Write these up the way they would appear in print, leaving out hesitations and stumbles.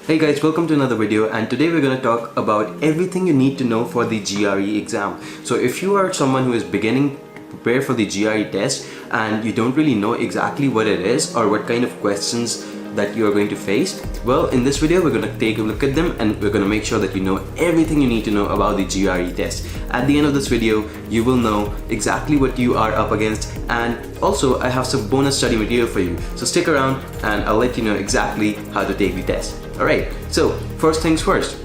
Hey guys, welcome to another video, and today we're going to talk about everything you need to know for the GRE exam. So if you are someone who is beginning to prepare for the GRE test and you don't really know exactly what it is or what kind of questions that you are going to face, well, in this video we're going to take a look at them and we're going to make sure that you know everything you need to know about the GRE test. At the end of this video, you will know exactly what you are up against, and also I have some bonus study material for you. So stick around and I'll let you know exactly how to take the test. Alright, so first things first,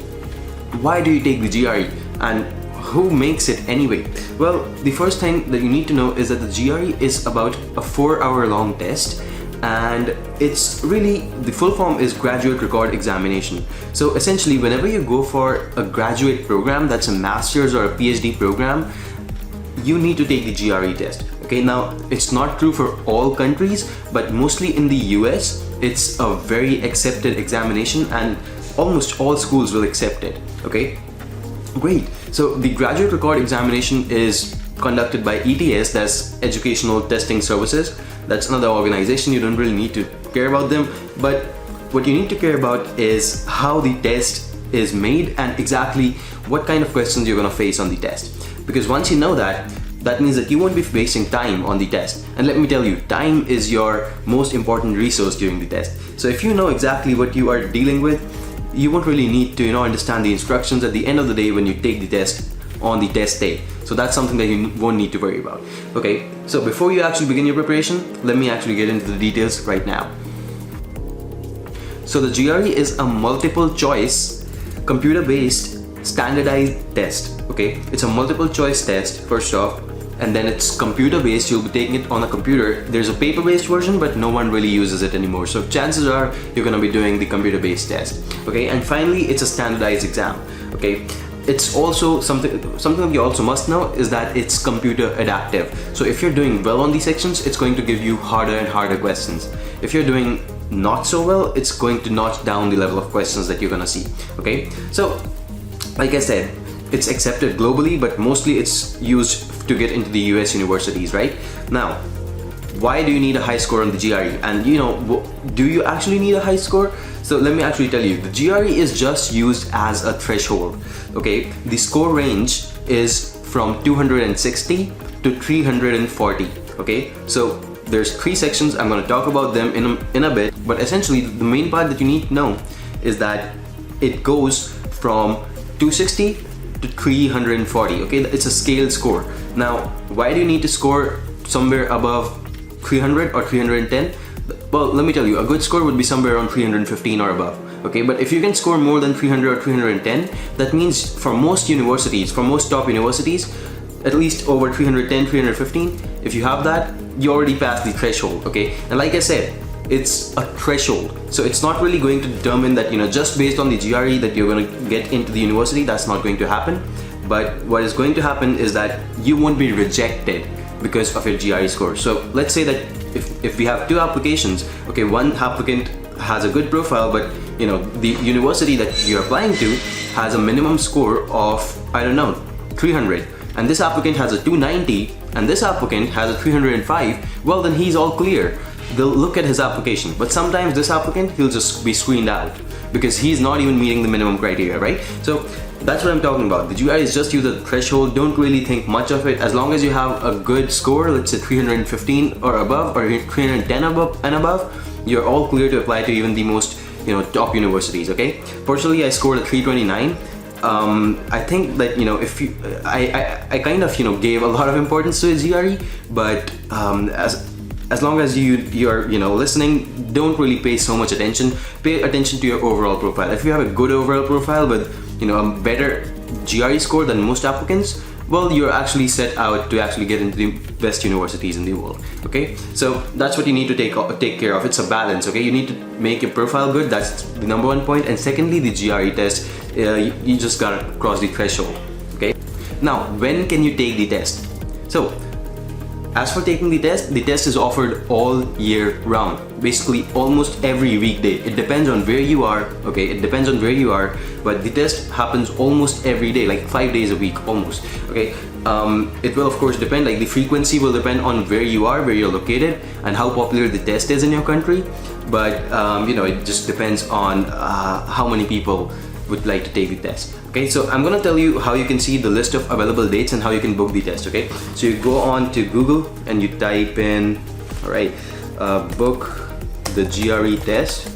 why do you take the GRE and who makes it anyway? Well, the first thing that you need to know is that the GRE is about a 4-hour long test, and it's really, the full form is Graduate Record Examination. So essentially, whenever you go for a graduate program, that's a master's or a PhD program, you need to take the GRE test. Okay, now it's not true for all countries, but mostly in the US, it's a very accepted examination and almost all schools will accept it. Okay, great. So the Graduate Record Examination is conducted by ETS, that's Educational Testing Services. That's another organization. You don't really need to care about them, but what you need to care about is how the test is made and exactly what kind of questions you're going to face on the test. Because once you know that, that means that you won't be wasting time on the test. And let me tell you, time is your most important resource during the test. So if you know exactly what you are dealing with, you won't really need to understand the instructions at the end of the day when you take the test on the test day. So that's something that you won't need to worry about. Okay, so before you actually begin your preparation, let me actually get into the details right now. So the GRE is a multiple choice, computer-based, standardized test. Okay, it's a multiple choice test first off, and then it's computer-based. You'll be taking it on a computer. There's a paper-based version, but no one really uses it anymore. So chances are you're gonna be doing the computer-based test. Okay, and finally, it's a standardized exam. Okay. It's also something that you also must know is that it's computer adaptive. So if you're doing well on these sections, it's going to give you harder and harder questions. If you're doing not so well, it's going to notch down the level of questions that you're gonna see. Okay, so like I said, it's accepted globally, but mostly it's used to get into the US universities, right? Now, why do you need a high score on the GRE? And do you actually need a high score? So let me actually tell you, the GRE is just used as a threshold. Okay, the score range is from 260 to 340. Okay, so there's 3 sections. I'm going to talk about them in a bit, but essentially the main part that you need to know is that it goes from 260 to 340. Okay, it's a scaled score. Now, why do you need to score somewhere above 300 or 310? Well, let me tell you, a good score would be somewhere around 315 or above. Okay, but if you can score more than 300 or 310, that means for most universities, for most top universities, at least over 310, 315, if you have that, you already passed the threshold. Okay, and like I said, it's a threshold, so it's not really going to determine that just based on the GRE that you're going to get into the university. That's not going to happen. But what is going to happen is that you won't be rejected because of your GRE score. So let's say that if we have 2 applications, okay, one applicant has a good profile, but the university that you're applying to has a minimum score of, I don't know, 300, and this applicant has a 290 and this applicant has a 305, well, then he's all clear. They'll look at his application, but sometimes this applicant, he'll just be screened out because he's not even meeting the minimum criteria, right? So that's what I'm talking about. The GRE is just use a threshold. Don't really think much of it. As long as you have a good score, let's say 315 or above, or 310 above, you're all clear to apply to even the most top universities. Okay, personally I scored a 329. I think that if you I kind of gave a lot of importance to a GRE, but as long as you're listening, don't really pay so much attention. Pay attention to your overall profile. If you have a good overall profile with a better GRE score than most applicants, well, you're actually set out to actually get into the best universities in the world. Okay, so that's what you need to take care of. It's a balance. Okay, you need to make your profile good. That's the #1 point. And secondly, the GRE test, you just gotta cross the threshold. Okay, now when can you take the test? So as for taking the test is offered all year round, basically almost every weekday. It depends on where you are. Okay, it depends on where you are, but the test happens almost every day, like 5 days a week almost. Okay, it will of course depend, like the frequency will depend on where you are, where you're located, and how popular the test is in your country. but you know, it just depends on how many people would like to take the test. Okay, so I'm gonna tell you how you can see the list of available dates and how you can book the test. Okay, so you go on to Google and you type in, all right, book the GRE test,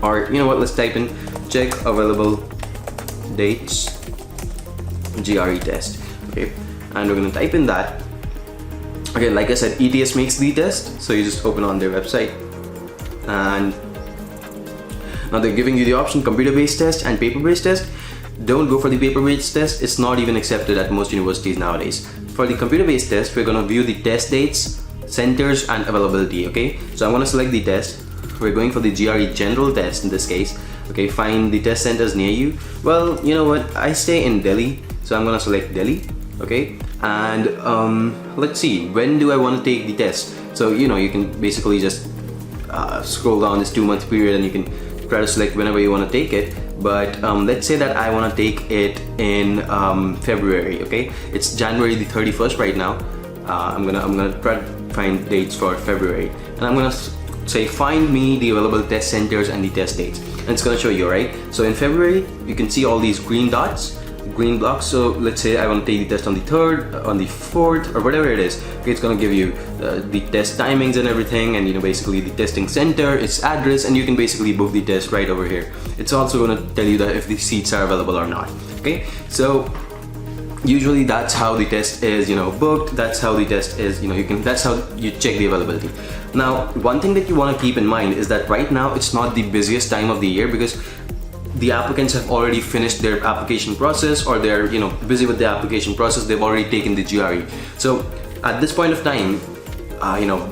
or you know what, let's type in check available dates GRE test. Okay, and we're gonna type in that. Okay, like I said, ETS makes the test, so you just open on their website, and now they're giving you the option computer-based test and paper-based test. Don't go for the paper-based test, it's not even accepted at most universities nowadays. For the computer-based test, we're gonna view the test dates, centers, and availability. Okay, so I'm gonna select the test. We're going for the GRE general test in this case. Okay, find the test centers near you. Well, you know what, I stay in Delhi, so I'm gonna select Delhi. Okay, and let's see, when do I want to take the test? So you know, you can basically just scroll down this 2-month period and you can try to select whenever you want to take it. But let's say that I want to take it in February. Okay, it's January the 31st right now. I'm gonna try to find dates for February, and I'm gonna say find me the available test centers and the test dates, and it's gonna show you, right? So in February you can see all these green dots, green blocks. So let's say I want to take the test on the 3rd, on the 4th, or whatever it is. Okay, it's gonna give you the test timings and everything, and you know, basically the testing center, its address, and you can basically book the test right over here. It's also gonna tell you that if the seats are available or not. Okay, so usually that's how the test is, you know, booked. That's how the test is, you know, that's how you check the availability. Now, one thing that you want to keep in mind is that right now it's not the busiest time of the year, because the applicants have already finished their application process, or they're, you know, busy with the application process. They've already taken the GRE. So at this point of time, you know,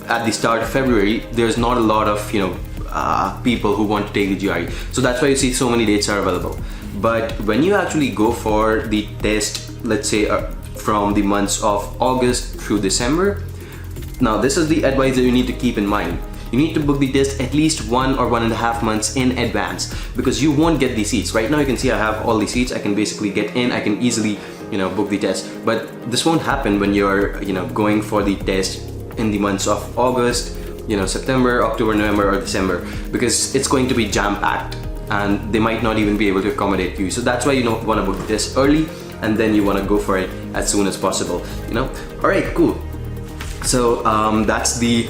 at the start of February, there's not a lot of, you know, people who want to take the GRE. So that's why you see so many dates are available. But when you actually go for the test, let's say from the months of August through December, now this is the advice that you need to keep in mind. You need to book the test at least 1 or 1.5 months in advance, because you won't get the seats. Right now you can see I have all the seats. I can basically get in, I can easily, you know, book the test. But this won't happen when you're, you know, going for the test in the months of August, you know, September, October, November, or December, because it's going to be jam-packed and they might not even be able to accommodate you. So that's why you don't want to book the test early, and then you want to go for it as soon as possible, you know. All right, cool. So that's the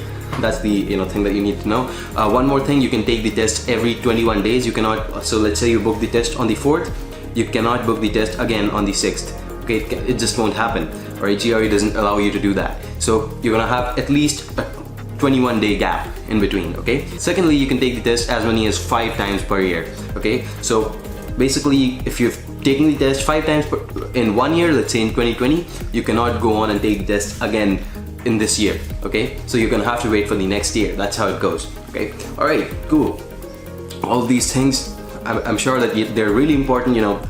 you know, thing that you need to know. One more thing, you can take the test every 21 days. You cannot, so let's say you book the test on the 4th, you cannot book the test again on the 6th. Okay, it just won't happen. All right, GRE doesn't allow you to do that. So you're gonna have at least a 21-day gap in between. Okay, secondly, you can take the test as many as 5 times per year. Okay, so basically if you've taken the test 5 times in 1 year, let's say in 2020, you cannot go on and take the test again in this year. Okay, so you're gonna have to wait for the next year. That's how it goes. Okay, all right, cool. All these things, I'm sure that they're really important. You know,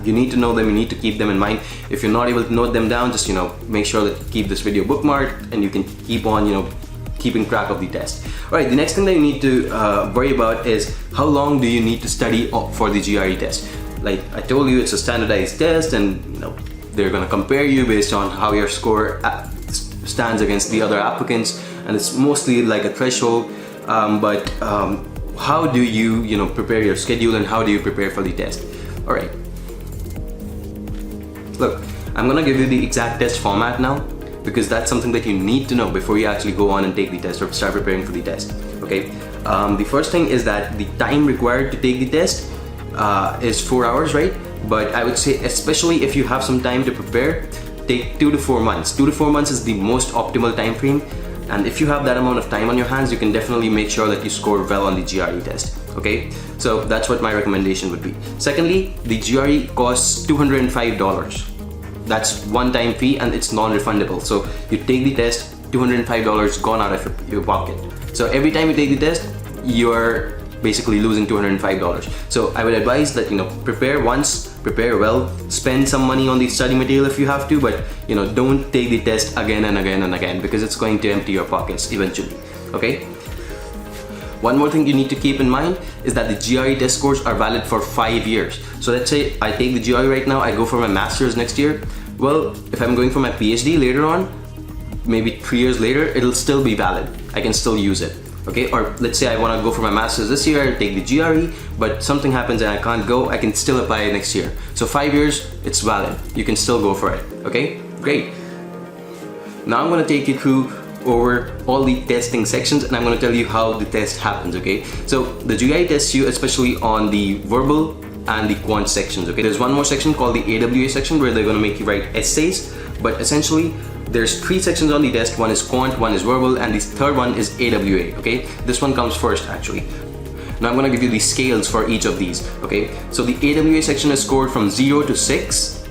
you need to know them, you need to keep them in mind. If you're not able to note them down, just, you know, make sure that you keep this video bookmarked, and you can keep on, you know, keeping track of the test. All right, the next thing that you need to worry about is how long do you need to study for the GRE test. Like I told you, it's a standardized test, and you know, they're gonna compare you based on how your score stands against the other applicants, and it's mostly like a threshold. But how do you, you know, prepare your schedule, and how do you prepare for the test? All right, look, I'm gonna give you the exact test format now, because that's something that you need to know before you actually go on and take the test or start preparing for the test. Okay, the first thing is that the time required to take the test is 4 hours, right? But I would say, especially if you have some time to prepare, take 2 to 4 months. 2 to 4 months is the most optimal time frame, and if you have that amount of time on your hands, you can definitely make sure that you score well on the GRE test. Okay, so that's what my recommendation would be. Secondly, the GRE costs $205. That's one-time fee, and it's non-refundable. So you take the test, $205 gone out of your pocket. So every time you take the test, you're basically losing $205. So I would advise that, you know, prepare once, prepare well, spend some money on the study material if you have to, but you know, don't take the test again and again and again, because it's going to empty your pockets eventually. Okay, one more thing you need to keep in mind is that the GRE test scores are valid for 5 years. So let's say I take the GRE right now, I go for my master's next year. Well, if I'm going for my PhD later on, maybe 3 years later, it'll still be valid. I can still use it. Okay, or let's say I want to go for my master's this year, take the GRE, but something happens and I can't go, I can still apply next year. So 5 years, it's valid. You can still go for it. Okay, great. Now I'm going to take you through over all the testing sections, and I'm going to tell you how the test happens. Okay, so the GRE tests you especially on the verbal and the quant sections. Okay, there's one more section called the AWA section where they're going to make you write essays, but essentially there's 3 sections on the test. One is quant, one is verbal, and the third one is AWA. Okay, this one comes first actually. Now I'm going to give you the scales for each of these. Okay, so the AWA section is scored from 0 to 6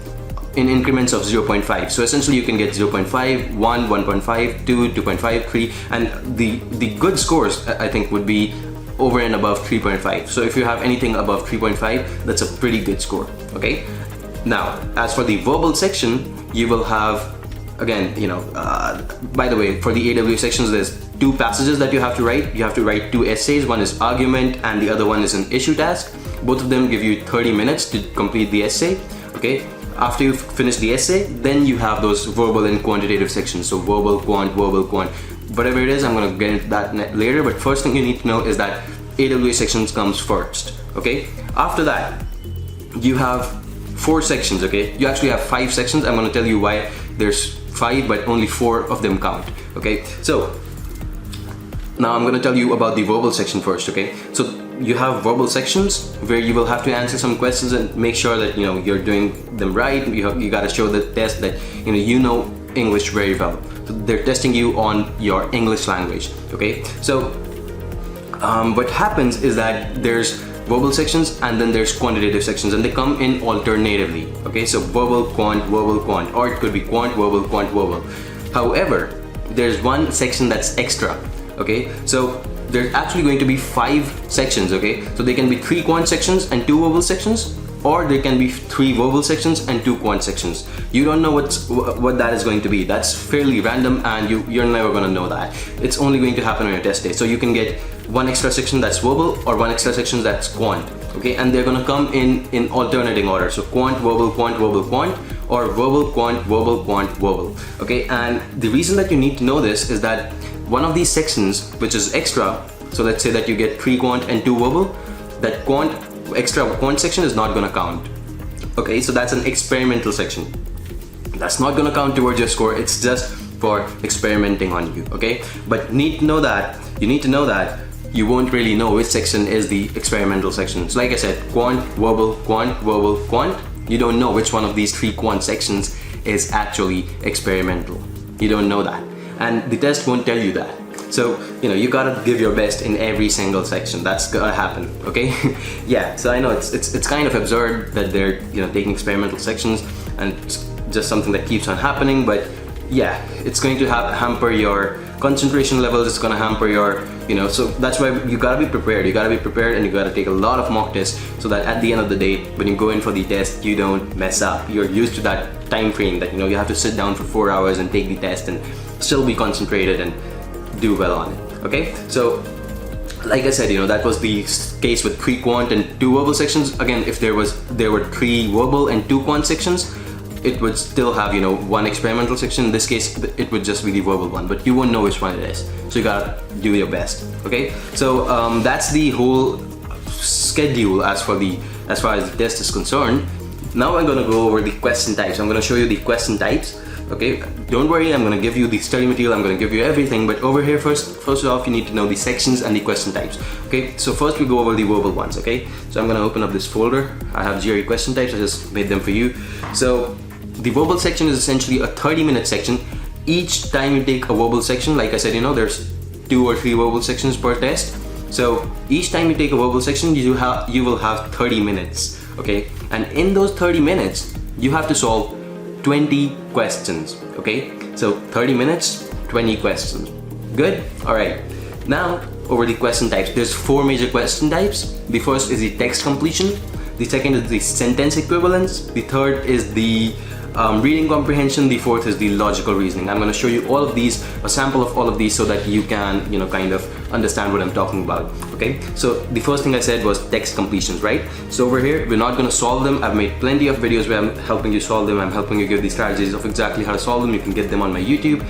in increments of 0.5. So essentially you can get 0.5, 1, 1.5, 2, 2.5, 3, and the good scores I think would be over and above 3.5. So if you have anything above 3.5, that's a pretty good score. Okay, now as for the verbal section, you will have, again, by the way, for the AWA sections, there's 2 passages that you have to write. You have to write 2 essays. One is argument and the other one is an issue task. Both of them give you 30 minutes to complete the essay. Okay, after you finish the essay, then you have those verbal and quantitative sections. So verbal, quant, whatever it is, I'm going to get into that later. But first thing you need to know is that AWA sections comes first. Okay, after that you have 4 sections. Okay, you actually have 5 sections. I'm going to tell you why there's 5 but only 4 of them count. Okay, so now I'm going to tell you about the verbal section first. Okay, so you have verbal sections where you will have to answer some questions and make sure that you're doing them right. You got to show the test that you know English very well. So they're testing you on your English language. Okay, so what happens is that there's verbal sections and then there's quantitative sections, and they come in alternatively. Okay, so verbal, quant, or it could be quant, verbal. However, there's one section that's extra. Okay, so there's actually going to be 5 sections. Okay, so they can be 3 quant sections and 2 verbal sections, or there can be 3 verbal sections and 2 quant sections. You don't know what that is going to be. That's fairly random, and you're never going to know that. It's only going to happen on your test day. So you can get 1 extra section that's verbal or 1 extra section that's quant. Okay, and they're going to come in alternating order. So quant, verbal, quant, or verbal, quant, verbal. Okay, and the reason that you need to know this is that one of these sections, which is extra, so let's say that you get 3 quant and 2 verbal, that extra quant section is not going to count. Okay, so that's an experimental section. That's not going to count towards your score. It's just for experimenting on you. Okay, but you need to know that you won't really know which section is the experimental section. So like I said, quant, verbal, quant. You don't know which one of these 3 quant sections is actually experimental. You don't know that, and the test won't tell you that. So you gotta give your best in every single section. That's gonna happen. Okay, yeah. So I know it's kind of absurd that they're taking experimental sections, and it's just something that keeps on happening. But yeah, it's going to hamper your concentration levels. It's gonna hamper your so that's why you gotta be prepared. You gotta be prepared, and you gotta take a lot of mock tests so that at the end of the day, when you go in for the test, you don't mess up. You're used to that time frame that you have to sit down for 4 hours and take the test and still be concentrated and do well on it. Okay, so like I said, that was the case with 3 quant and 2 verbal sections. Again, if there were 3 verbal and 2 quant sections, it would still have 1 experimental section. In this case, it would just be the verbal one, but you won't know which one it is, so you gotta do your best. Okay, so that's the whole schedule as far as the test is concerned. Now I'm gonna go over the question types. I'm gonna show you the question types. Okay, don't worry, I'm gonna give you the study material, I'm gonna give you everything, but over here first off, you need to know the sections and the question types. Okay, so first we go over the verbal ones. Okay, so I'm gonna open up this folder. I have GRE question types. I just made them for you. So the verbal section is essentially a 30-minute section. Each time you take a verbal section, like I said, there's 2 or 3 verbal sections per test. So each time you take a verbal section, you will have 30 minutes. Okay, and in those 30 minutes, you have to solve 20 questions. Okay, so 30 minutes, 20 questions. Good? Alright, now over the question types. There's 4 major question types. The first is the text completion, the second is the sentence equivalence, the third is the reading comprehension, the fourth is the logical reasoning. I'm going to show you all of these, a sample of all of these, so that you can kind of understand what I'm talking about. Okay, so the first thing I said was text completions, right? So over here, we're not going to solve them. I've made plenty of videos where I'm helping you solve them. I'm helping you give the strategies of exactly how to solve them. You can get them on my YouTube,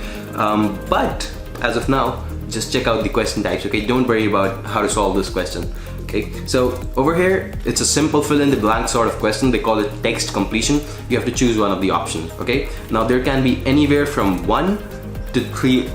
but as of now, just check out the question types, okay? Don't worry about how to solve this question. Okay, so over here, it's a simple fill in the blank sort of question. They call it text completion. You have to choose one of the options, okay? Now there can be anywhere from 1 to 3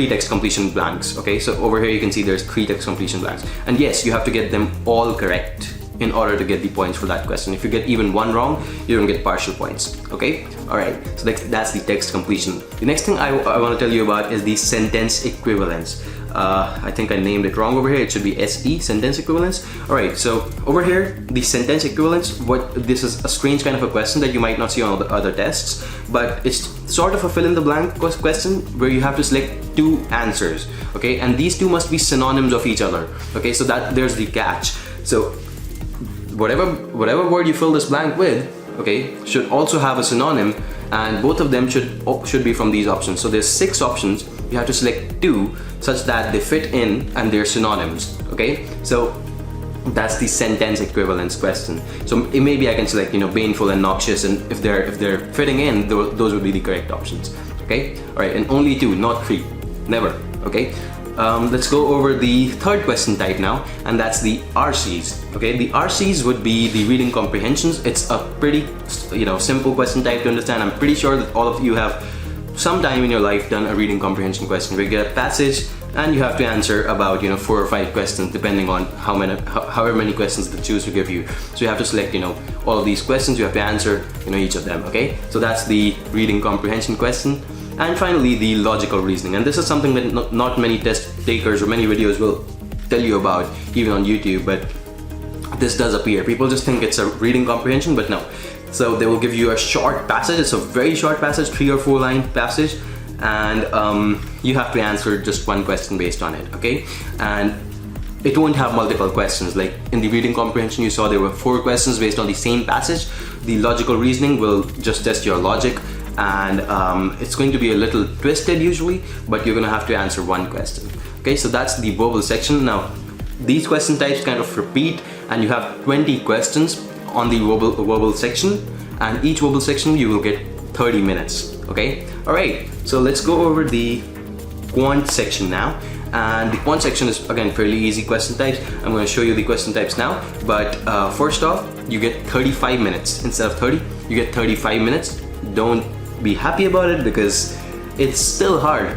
text completion blanks, okay? So over here you can see there's 3 text completion blanks. And yes, you have to get them all correct in order to get the points for that question. If you get even one wrong, you don't get partial points, okay? All right, so that's the text completion. The next thing I want to tell you about is the sentence equivalence. I think I named it wrong over here. It should be SE, sentence equivalence. All right, so over here, the sentence equivalence, this is a strange kind of a question that you might not see on the other tests, but it's sort of a fill in the blank question where you have to select 2 answers, okay? And these 2 must be synonyms of each other, okay? So that there's the catch. So whatever word you fill this blank with, okay, should also have a synonym, and both of them should be from these options. So there's 6 options. You have to select 2 such that they fit in and they're synonyms, okay? So that's the sentence equivalence question. So maybe I can select, you know, baneful and noxious, and if they're fitting in, those would be the correct options, okay? All right, and only 2, not 3, never, okay? Let's go over the third question type now, and that's the RCs. Okay, the RCs would be the reading comprehensions. It's a pretty, you know, simple question type to understand. I'm pretty sure that all of you have sometime in your life done a reading comprehension question where you get a passage and you have to answer about, you know, 4 or 5 questions depending on however many questions they choose to give you. So you have to select, you know, all of these questions. You have to answer, you know, each of them. Okay, so that's the reading comprehension question. And finally, the logical reasoning, and this is something that not many test takers or many videos will tell you about, even on YouTube, but this does appear. People just think it's a reading comprehension, but no. So they will give you a short passage. It's a very short passage, 3 or 4 line passage, and you have to answer just 1 question based on it, okay? And it won't have multiple questions. Like in the reading comprehension, you saw there were 4 questions based on the same passage. The logical reasoning will just test your logic, and it's going to be a little twisted usually, but you're going to have to answer 1 question. Okay, so that's the verbal section. Now these question types kind of repeat, and you have 20 questions on the verbal section, and each verbal section you will get 30 minutes. Okay, all right, so let's go over the quant section now. And the quant section is again fairly easy question types. I'm going to show you the question types now, but first off, you get 35 minutes instead of 30. You get 35 minutes. Don't be happy about it, because it's still hard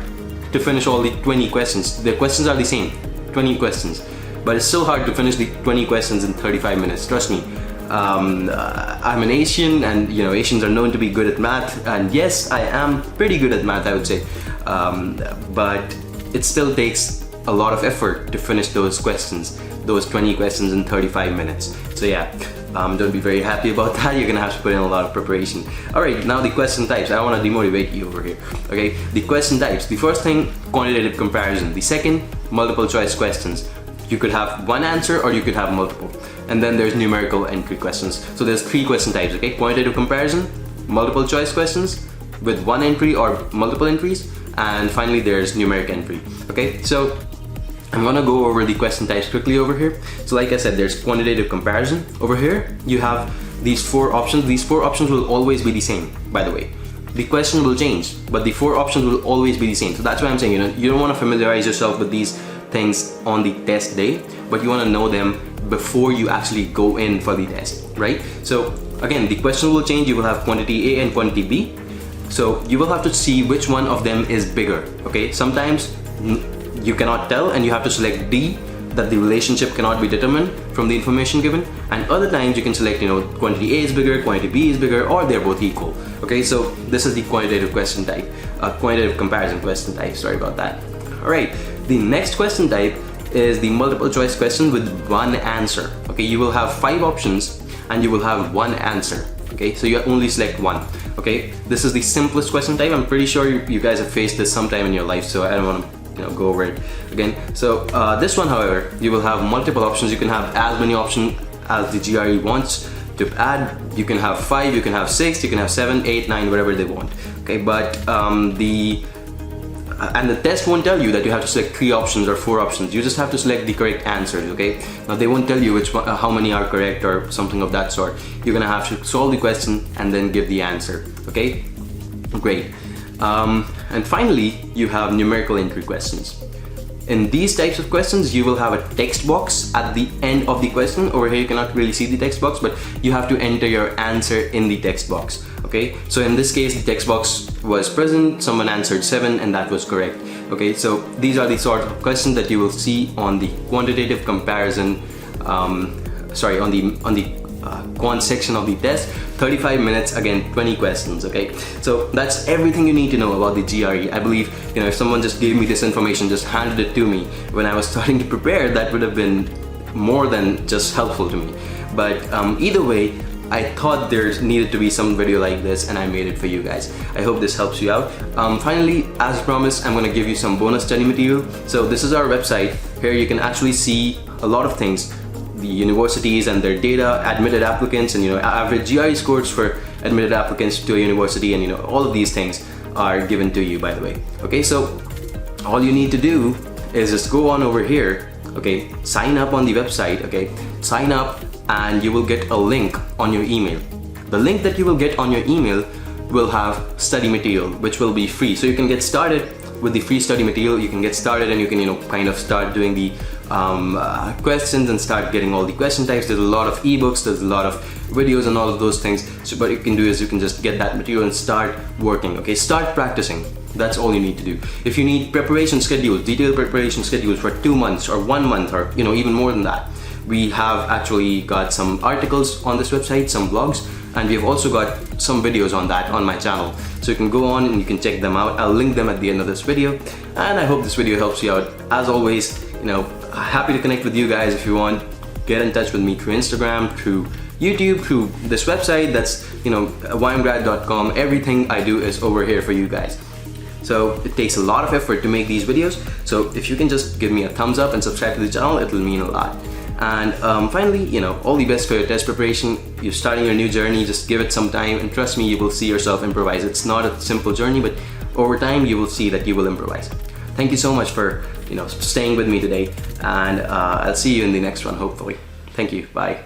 to finish all the 20 questions. The questions are the same, 20 questions, but it's still hard to finish the 20 questions in 35 minutes. Trust me. I'm an Asian, and you know, Asians are known to be good at math, and yes, I am pretty good at math, I would say, but it still takes a lot of effort to finish those questions, those 20 questions in 35 minutes. So yeah, don't be very happy about that. You're gonna have to put in a lot of preparation. All right, now the question types. I don't want to demotivate you over here. Okay, the question types. The first thing, quantitative comparison. The second, multiple choice questions. You could have 1 answer or you could have multiple. And then there's numerical entry questions. So there's 3 question types. Okay, quantitative comparison, multiple choice questions with 1 entry or multiple entries, and finally there's numeric entry. Okay, so I'm gonna go over the question types quickly over here. So like I said, there's quantitative comparison. Over here, you have these 4 options. These 4 options will always be the same, by the way. The question will change, but the 4 options will always be the same. So that's why I'm saying, you know, you don't want to familiarize yourself with these things on the test day, but you want to know them before you actually go in for the test, right? So again, the question will change. You will have quantity A and quantity B. So you will have to see which one of them is bigger, okay? Sometimes you cannot tell, and you have to select D, that the relationship cannot be determined from the information given, and other times you can select, you know, quantity A is bigger, quantity B is bigger, or they're both equal. Okay, so this is the quantitative question type, quantitative comparison question type, sorry about that. All right, the next question type is the multiple choice question with 1 answer. Okay, you will have 5 options and you will have 1 answer. Okay, so you only select 1. Okay, this is the simplest question type. I'm pretty sure you guys have faced this sometime in your life, so I don't want to go over it again. So this one, however, you will have multiple options. You can have as many options as the GRE wants to add. You can have 5, you can have 6, you can have 7, 8, 9, whatever they want. Okay, but the test won't tell you that you have to select 3 options or 4 options. You just have to select the correct answers. Okay, now they won't tell you which one, how many are correct or something of that sort. You're gonna have to solve the question and then give the answer. Okay, great. And finally, you have numerical entry questions. In these types of questions, you will have a text box at the end of the question. Over here, you cannot really see the text box, but you have to enter your answer in the text box. Okay, so in this case, the text box was present, someone answered 7, and that was correct. Okay, so these are the sort of questions that you will see on the quantitative comparison, on the quant section of the test. 35 minutes, again, 20 questions. Okay, so that's everything you need to know about the GRE. I believe, if someone just gave me this information, just handed it to me when I was starting to prepare, that would have been more than just helpful to me. But either way, I thought there needed to be some video like this, and I made it for you guys. I hope this helps you out. Finally, as promised, I'm going to give you some bonus study material. So this is our website. Here you can actually see a lot of things, the universities and their data, admitted applicants, and average GRE scores for admitted applicants to a university, and all of these things are given to you, by the way. Okay, so all you need to do is just go on over here. Okay, sign up on the website. Okay, sign up and you will get a link on your email. The link that you will get on your email will have study material, which will be free. So you can get started with the free study material. You can get started and you can kind of start doing the questions and start getting all the question types. There's a lot of ebooks, there's a lot of videos and all of those things. So what you can do is you can just get that material and start working. Okay, start practicing. That's all you need to do. If you need preparation schedules, detailed preparation schedules for 2 months or 1 month, or even more than that, we have actually got some articles on this website, some blogs, and we've also got some videos on that on my channel. So you can go on and you can check them out. I'll link them at the end of this video. And I hope this video helps you out. As always, happy to connect with you guys. If you want, get in touch with me through Instagram, through YouTube, through this website. That's YMGrad.com. Everything I do is over here for you guys. So it takes a lot of effort to make these videos. So if you can just give me a thumbs up and subscribe to the channel, it'll mean a lot. And finally, all the best for your test preparation. You're starting your new journey, just give it some time, and trust me, you will see yourself improvise. It's not a simple journey, but over time you will see that you will improvise. Thank you so much for staying with me today, and I'll see you in the next one, hopefully. Thank you. Bye.